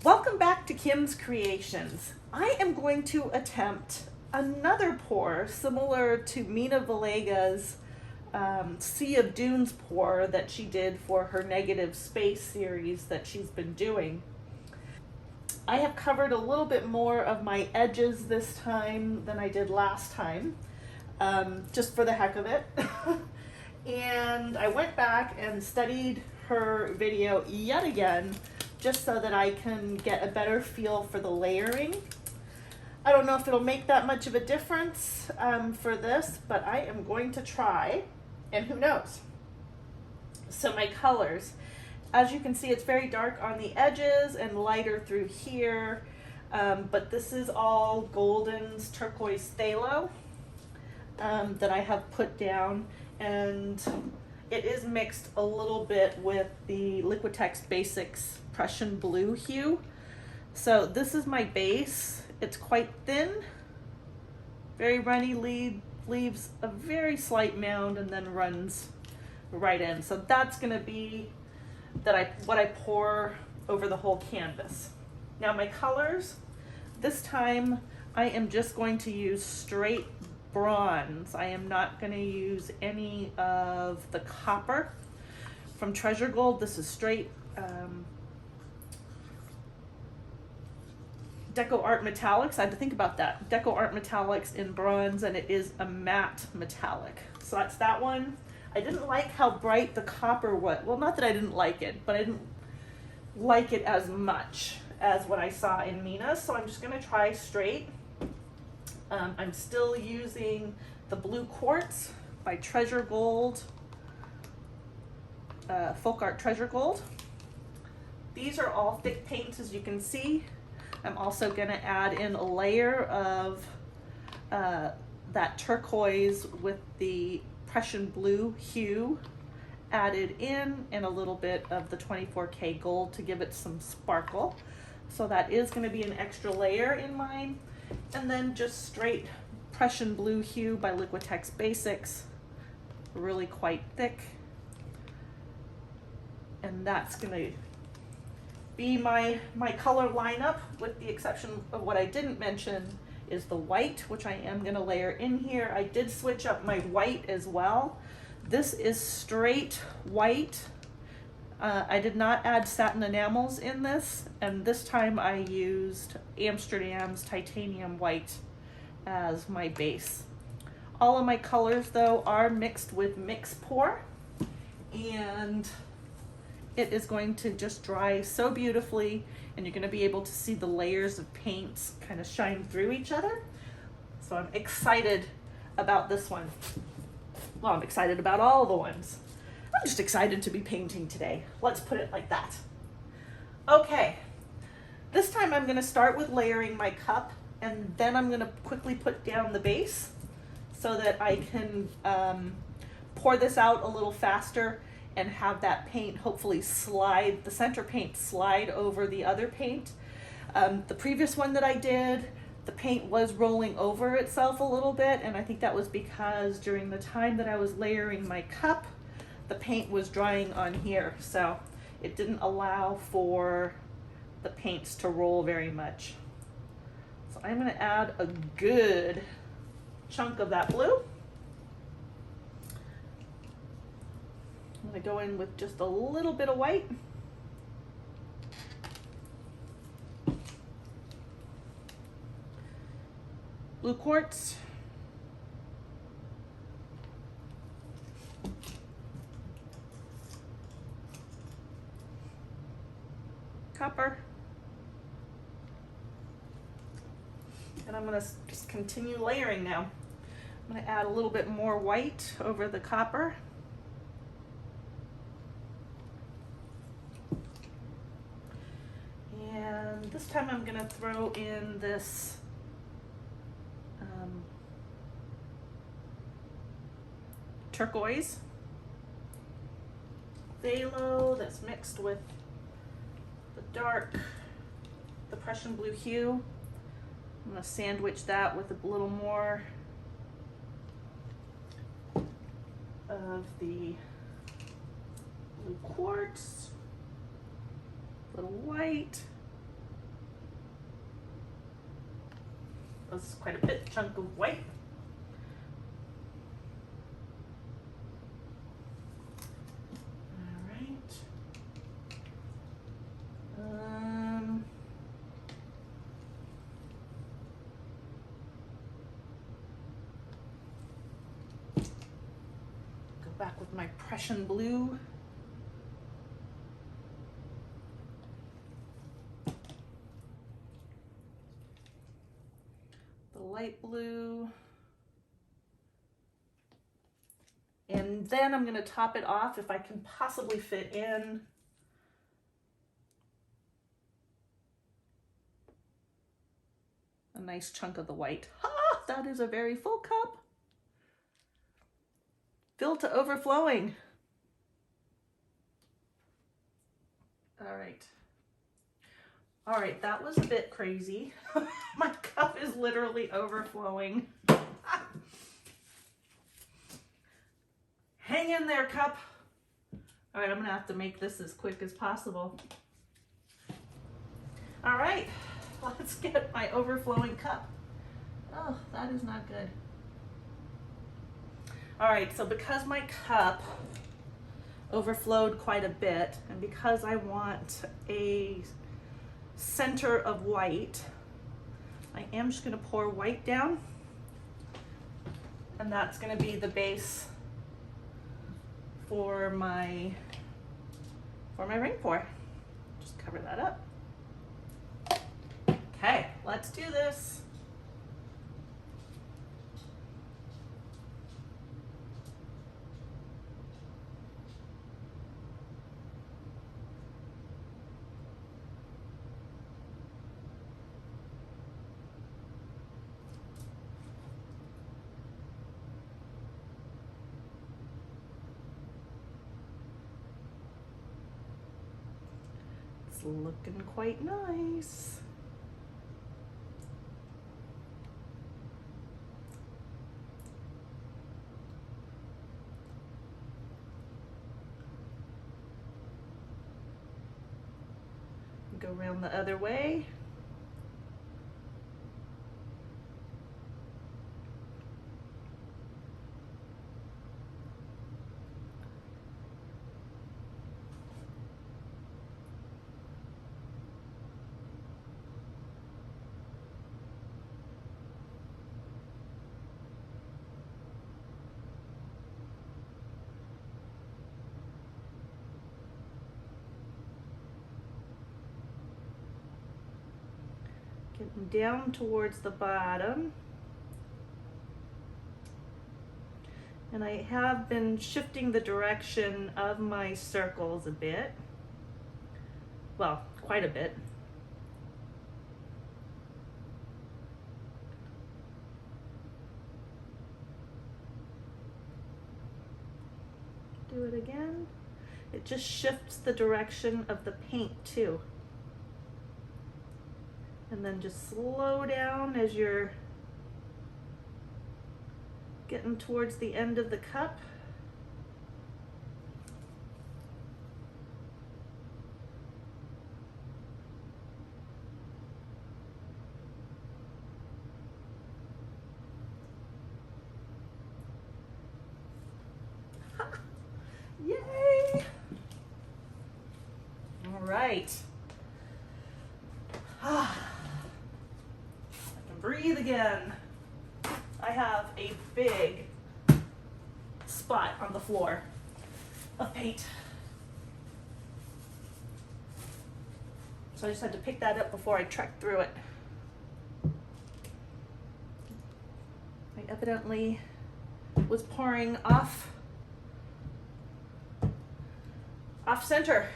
Welcome back to Kim's Creations. I am going to attempt another pour similar to Mina Villega's Sea of Dunes pour that she did for her Negative Space series that she's been doing. I have covered a little bit more of my edges this time than I did last time, just for the heck of it. And I went back and studied her video yet again just so that I can get a better feel for the layering. I don't know if it'll make that much of a difference for this, but I am going to try, and who knows. So my colors, as you can see, it's very dark on the edges and lighter through here, but this is all Golden's Turquoise Phthalo that I have put down, and it is mixed a little bit with the Liquitex Basics Prussian Blue hue. So this is my base. It's quite thin, very runny, leaves a very slight mound and then runs right in. So that's gonna be what I pour over the whole canvas. Now my colors, this time I am just going to use straight bronze. I am not going to use any of the copper from Treasure Gold. This is straight Deco Art Metallics. I had to think about that. Deco Art Metallics in bronze, and it is a matte metallic. So that's that one. I didn't like how bright the copper was. Well, not that I didn't like it, but I didn't like it as much as what I saw in Mina's. So I'm just going to try straight. I'm still using the Blue Quartz by Treasure Gold, Folk Art Treasure Gold. These are all thick paints, as you can see. I'm also going to add in a layer of that turquoise with the Prussian Blue hue added in, and a little bit of the 24K gold to give it some sparkle. So that is going to be an extra layer in mine. And then just straight Prussian Blue hue by Liquitex Basics, really quite thick. And that's gonna be my color lineup, with the exception of what I didn't mention is the white, which I am gonna layer in here. I did switch up my white as well. This is straight white. I did not add satin enamels in this, and this time I used Amsterdam's titanium white as my base. All of my colors though are mixed with mix pour, and it is going to just dry so beautifully, and you're going to be able to see the layers of paints kind of shine through each other. So I'm excited about this one. Well, I'm excited about all the ones. I'm just excited to be painting today. Let's put it like that. Okay, this time I'm going to start with layering my cup, and then I'm going to quickly put down the base so that I can pour this out a little faster and have that paint hopefully slide, the center paint slide over the other paint. The previous one that I did, the paint was rolling over itself a little bit, and I think that was because during the time that I was layering my cup, the paint was drying on here, so it didn't allow for the paints to roll very much. So I'm going to add a good chunk of that blue. I'm going to go in with just a little bit of white. Blue Quartz. Copper, and I'm going to just continue layering now. I'm going to add a little bit more white over the copper. And this time I'm going to throw in this turquoise phthalo that's mixed with the Prussian Blue hue. I'm going to sandwich that with a little more of the Blue Quartz, a little white, This is quite a bit chunk of white. All right. Go back with my Prussian blue. Light blue, and then I'm going to top it off if I can possibly fit in a nice chunk of the white. Ah, that is a very full cup, filled to overflowing. All right, that was a bit crazy. My cup is literally overflowing. Hang in there, cup. All right, I'm gonna have to make this as quick as possible. All right, let's get my overflowing cup. Oh, that is not good. All right, so because my cup overflowed quite a bit, and because I want a center of white, I am just going to pour white down, and that's going to be the base for my ring pour. Just cover that up. Okay, let's do this. Looking quite nice. Go around the other way. Getting down towards the bottom. And I have been shifting the direction of my circles a bit. Well, quite a bit. Do it again. It just shifts the direction of the paint too. And then just slow down as you're getting towards the end of the cup. Yay! All right. Breathe again. I have a big spot on the floor of paint. So I just had to pick that up before I trekked through it. I evidently was pouring off center.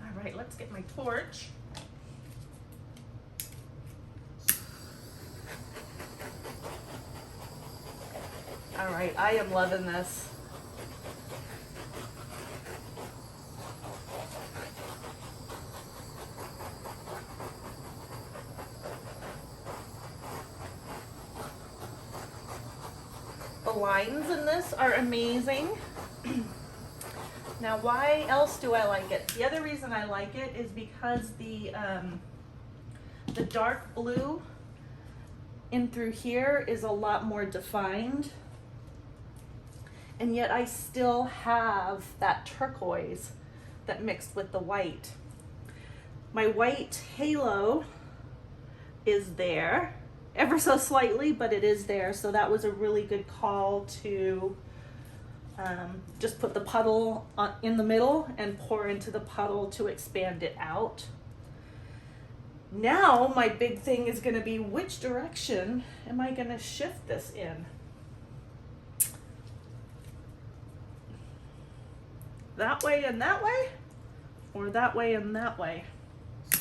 All right, let's get my torch. All right, I am loving this. The lines in this are amazing. Now, why else do I like it? The other reason I like it is because the The dark blue in through here is a lot more defined, and yet I still have that turquoise that mixed with the white. My white halo is there, ever so slightly, but it is there, so that was a really good call to just put the puddle in the middle and pour into the puddle to expand it out. Now my big thing is going to be, which direction am I going to shift this in? That way and that way, or that way and that way? I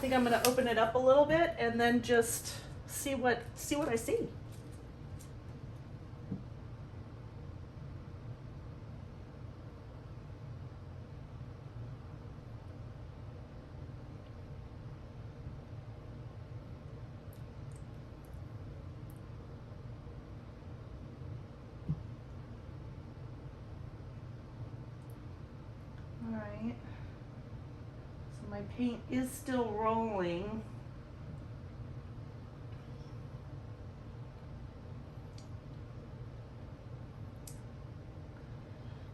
think I'm going to open it up a little bit and then just see what I see. All right. So my paint is still rolling.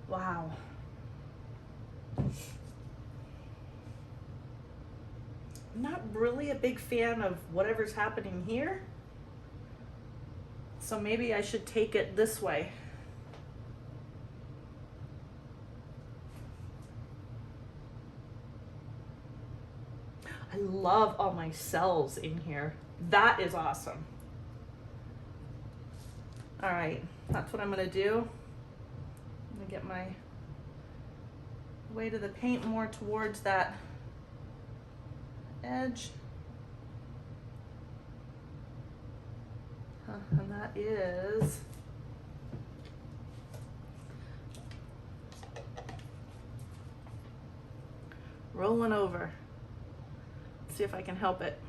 Wow. I'm not really a big fan of whatever's happening here, so maybe I should take it this way. I love all my cells in here. That is awesome. All right, that's what I'm gonna do. I'm gonna get my weight of the paint more towards that edge. And that is rolling over. Let's see if I can help it.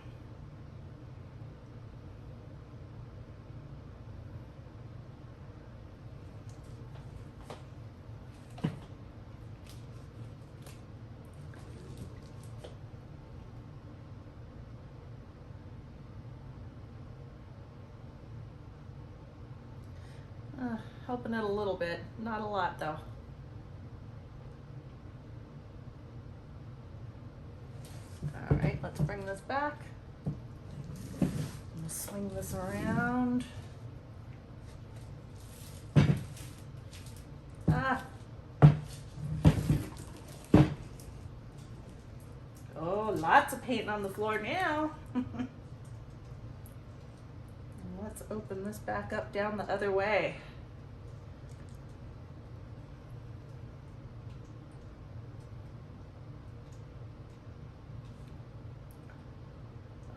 Helping it a little bit, not a lot though. All right, let's bring this back. I'm gonna swing this around. Ah. Oh, lots of paint on the floor now. Let's open this back up down the other way.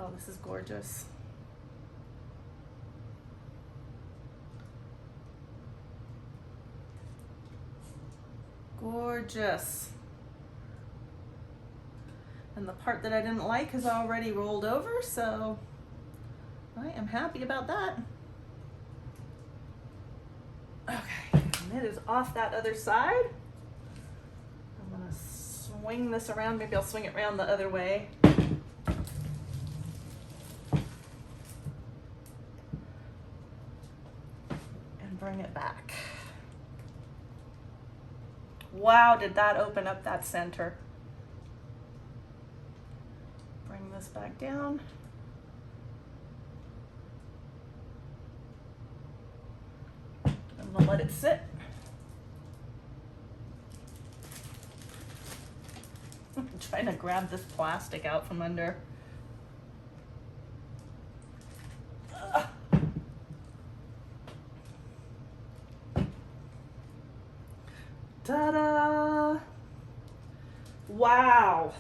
Oh, this is gorgeous. Gorgeous. And the part that I didn't like has already rolled over, so I am happy about that. Okay, and it is off that other side. I'm gonna swing this around. Maybe I'll swing it around the other way. Bring it back. Wow, did that open up that center. Bring this back down. I'm gonna let it sit. I'm trying to grab this plastic out from under. Ta-da! Wow.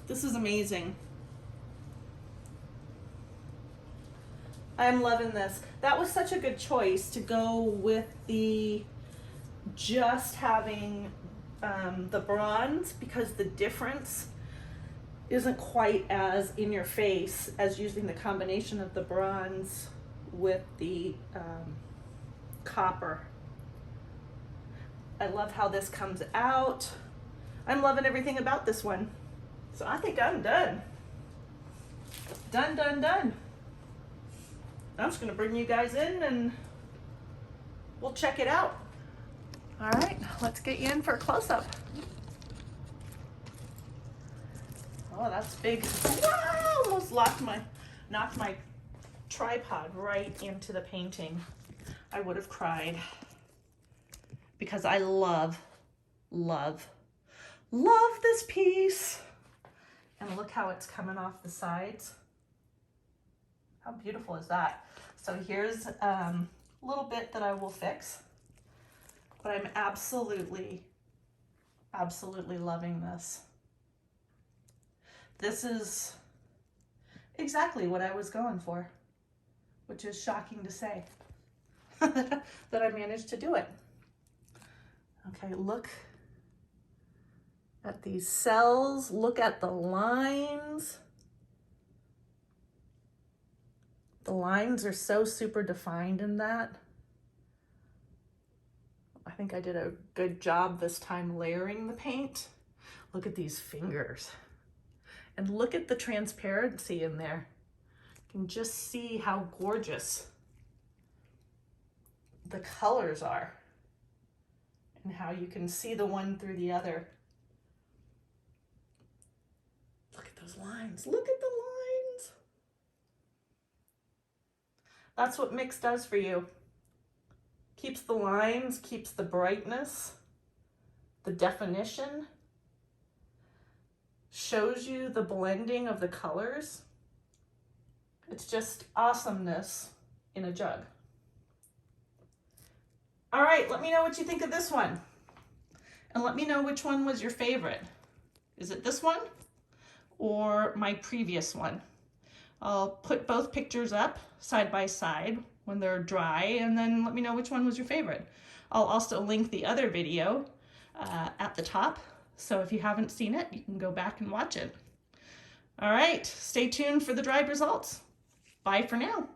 This is amazing. I'm loving this. That was such a good choice to go with the just having the bronze, because the difference isn't quite as in your face as using the combination of the bronze with the copper. I love how this comes out. I'm loving everything about this one. So I think I'm done. Done, done, done. I'm just gonna bring you guys in and we'll check it out. All right, let's get you in for a close-up. Oh, that's big. Wow, almost knocked my tripod right into the painting. I would have cried because I love this piece. And look how it's coming off the sides. How beautiful is that? So here's a little bit that I will fix, but I'm absolutely loving this. This is exactly what I was going for, which is shocking to say that I managed to do it. Okay, look at these cells, look at the lines. The lines are so super defined in that. I think I did a good job this time layering the paint. Look at these fingers. And look at the transparency in there. You can just see how gorgeous the colors are and how you can see the one through the other. Look at those lines. Look at the lines. That's what mix does for you. Keeps the lines, keeps the brightness, the definition, shows you the blending of the colors. It's just awesomeness in a jug. All right, let me know what you think of this one. And let me know which one was your favorite. Is it this one or my previous one? I'll put both pictures up side by side when they're dry, and then let me know which one was your favorite. I'll also link the other video at the top, so if you haven't seen it, you can go back and watch it. All right, stay tuned for the dried results. Bye for now.